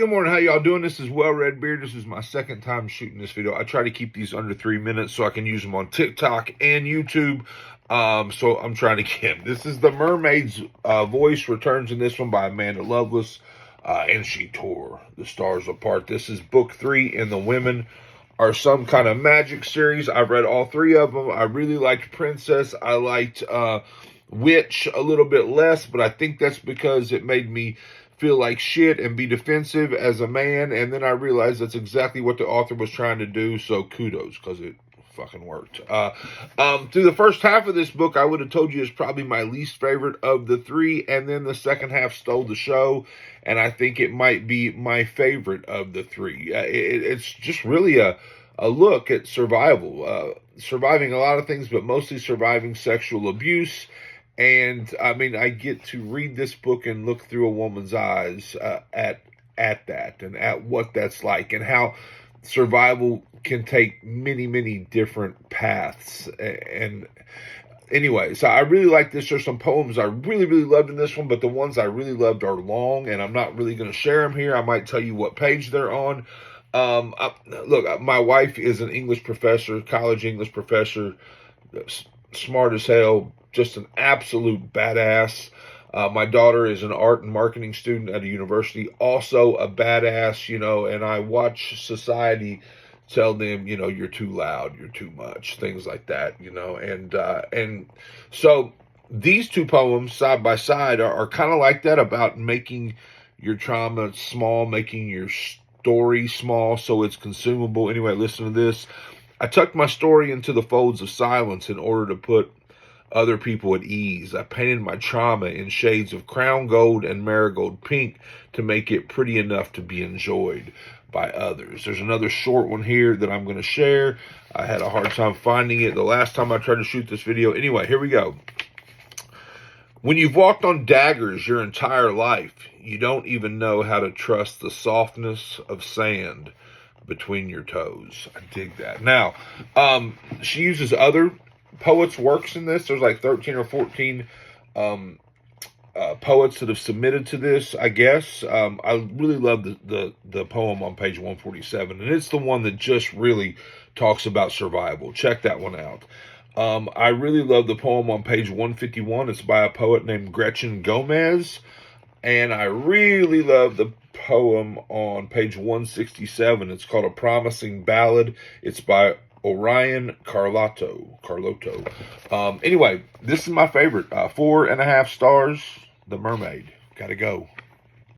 good morning. How y'all doing? This is Well Red Beard. This is my second time shooting this video. I try to keep these under 3 minutes so I can use them on TikTok and YouTube. So I'm trying to get. This is the Mermaid's voice returns in this one by Amanda Lovelace. And she tore the stars apart. This is book 3 in the Women Are Some Kind of Magic series. I've read all 3 of them. I really liked Princess. I liked Witch a little bit less, but I think that's because it made me feel like shit and be defensive as a man, and then I realized that's exactly what the author was trying to do, so kudos, because it fucking worked. Through the first half of this book, I would have told you it's probably my least favorite of the 3, and then the second half stole the show, and I think it might be my favorite of the 3. It's just really a look at survival, surviving a lot of things, but mostly surviving sexual abuse. And I mean, I get to read this book and look through a woman's eyes at that and at what that's like and how survival can take many, many different paths. And anyway, so I really like this. There's some poems I really, really loved in this one, but the ones I really loved are long, and I'm not really going to share them here. I might tell you what page they're on. Look, my wife is an English professor, college English professor, smart as hell, just an absolute badass. My daughter is an art and marketing student at a university, also a badass, you know, and I watch society tell them, you know, you're too loud, you're too much, things like that, you know, and so these 2 poems side by side are kind of like that, about making your trauma small, making your story small so it's consumable. Anyway, listen to this. I tucked my story into the folds of silence in order to put other people at ease. I painted my trauma in shades of crown gold and marigold pink to make it pretty enough to be enjoyed by others. There's another short one here that I'm going to share. I had a hard time finding it the last time I tried to shoot this video. Anyway, here we go. When you've walked on daggers your entire life, you don't even know how to trust the softness of sand between your toes. I dig that. Now, she uses other poets' works in this. There's like 13 or 14 poets that have submitted to this, I guess. I really love the poem on page 147, and it's the one that just really talks about survival. Check that one out. I really love the poem on page 151. It's by a poet named Gretchen Gomez, and I really love the poem on page 167. It's called A Promising Ballad. It's by Orion Carlotto. Anyway, this is my favorite. 4.5 stars. The Mermaid. Gotta go.